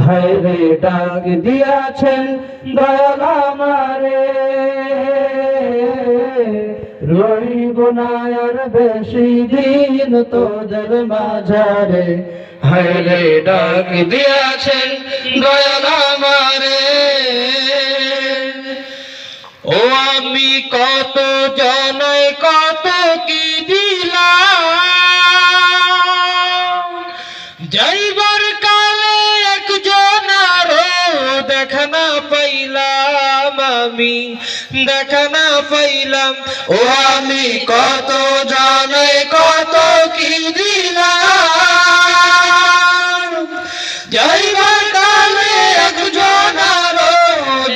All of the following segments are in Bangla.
হায় রে ডাক দিয়াছেন দয়াল আমারে, রইব না আর বেশি দিন তোদের মাঝারে। হায় রে ডাক দিয়াছেন দয়াল আমারে, ও আমি কত জনয় কত কি দিলাম, যাইবার কালে একজন আরো দেখা না পাইলাম, আমি দেখা না পাইলাম। ও আমি কত জনয় কত কি দিলাম, যাইবার কালে একজন আরো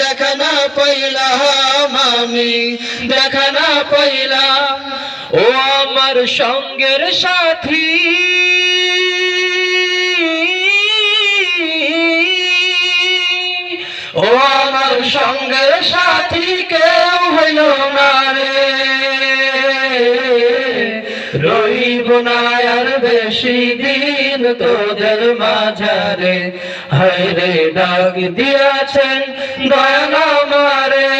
দেখা না পাইলাম, আমি দেখা না পাইলাম। ও আমার সঙ্গের সাথী, ও আমার সঙ্গের সাথী কেউ হইল না রে, রইব না আর বেশি দিন তোদের মাঝারে। হায় রে ডাক দিয়াছেন দয়াল আমারে,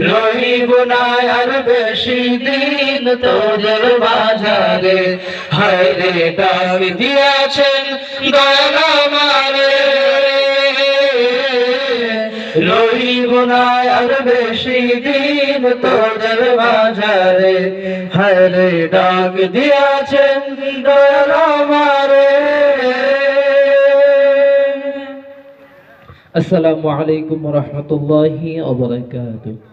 রইব না আর বেশি দিন তোদের মাঝারে। হায় রে ডাক দিয়াছেন দয়াল আমারে, রইব না আর বেশি দিন তোদের মাঝারে। হায় রে ডাক দিয়াছেন দয়াল আমারে। আসসালামু আলাইকুম ওয়া রাহমাতুল্লাহি ওয়া বারাকাতুহু।